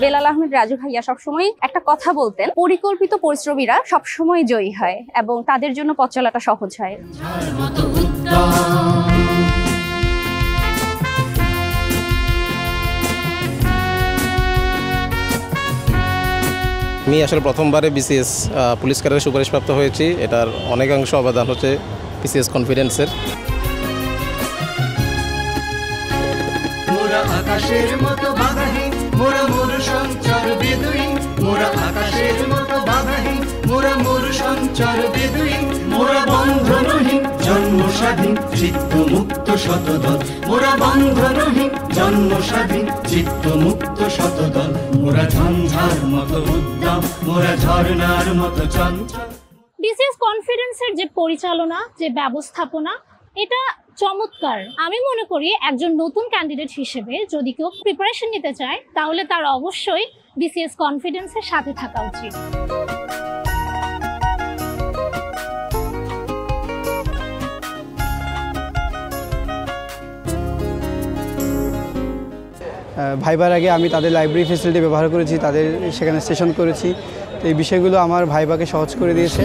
বেলাল আহমেদ রাজু ভাইয়া সবসময় একটা কথা বলতেন, পরিকল্পিত পরিশ্রমীরা সবসময় জয়ী হয় এবং তাদের জন্য পথ চলাটা সহজ হয়। আমি আসলে প্রথমবারে বিসিএস পুলিশ ক্যাডারের সুপারিশপ্রাপ্ত হয়েছি। এটার অনেকাংশ অবদান হচ্ছে বিসিএস কনফিডেন্সের। মোরা আকাশের মতো বাধাহীন, মোরা মরু সঞ্চার বেদুইন, মোরা আকাশের মতো বাধাহীন, মোরা মরু সঞ্চার বেদুইন, মোরা বন্ধনহীন জন্ম স্বাধীন চিত্ত মুক্ত শতদল, মোরা বন্ধনহীন জন্ম স্বাধীন চিত্ত মুক্ত শতদল, মোরা ঝঞ্ঝার মতো উদ্যম, মোরা ঝর্ণার মতো চঞ্চল। বিসিএস কনফিডেন্সের যে পরিচালনা, যে ব্যবস্থাপনা, এটা চমৎকার। আমি মনে করি একজন নতুন ক্যান্ডিডেট হিসেবে যদি কেউ প্রিপারেশন নিতে চায় তাহলে তার অবশ্যই বিসিএস কনফিডেন্সের সাথে থাকা উচিত। ভাইবার আগে আমি তাদের লাইব্রেরি ফেসিলিটি ব্যবহার করেছি, তাদের সেখানে সেশন করেছি। তো এই বিষয়গুলো আমার ভাইবাকে সহজ করে দিয়েছে।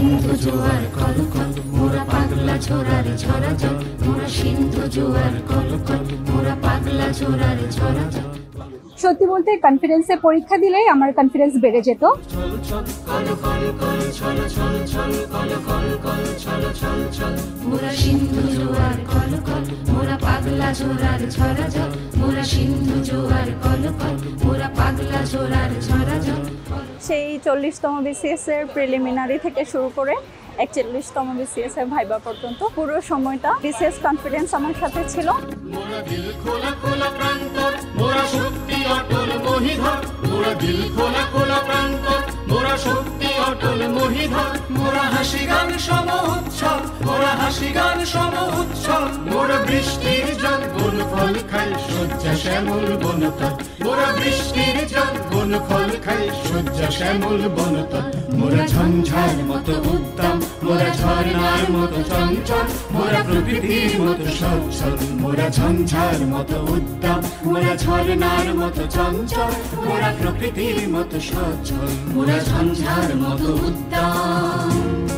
সত্যি বলতে কনফিডেন্সে পরীক্ষা দিলেই আমার কনফিডেন্স বেড়ে যেত। সেই 40তম বিসিএস এর প্রিলিমিনারি থেকে শুরু করে 41তম বিসিএস এর ভাইবা পর্যন্ত পুরো সময়টা বিসিএস কনফিডেন্স আমার সাথে ছিল। মোরা দিল খোলা খোলা প্রান্তর, মোরা শক্তি অটল মহিধর, মোরা দিল খোলা খোলা প্রান্তর, মোরা শক্তি অটল মহিধর, মোরা হাসি গান সম উৎসব, মোরা হাসি গান সম উৎসব, মোরা বৃষ্টির জল বন ফল খাই শয্যা শ্যামল বনতল, মোরা বৃষ্টির জল বন ফল খাই শয্যা শ্যামল বনতল, মোরা ঝঞ্ঝার মতো উদ্যম, মোরা ঝর্ণার মতো চঞ্চল, মোরা প্রকৃতির মতো সচ্ছল, মোরা ঝঞ্ঝার মতো উদ্যম, মোরা ঝর্ণার মতো চঞ্চল, মোরা প্রকৃতির মতো সচ্ছল, মোরা ঝঞ্ঝার মতো উদ্যম।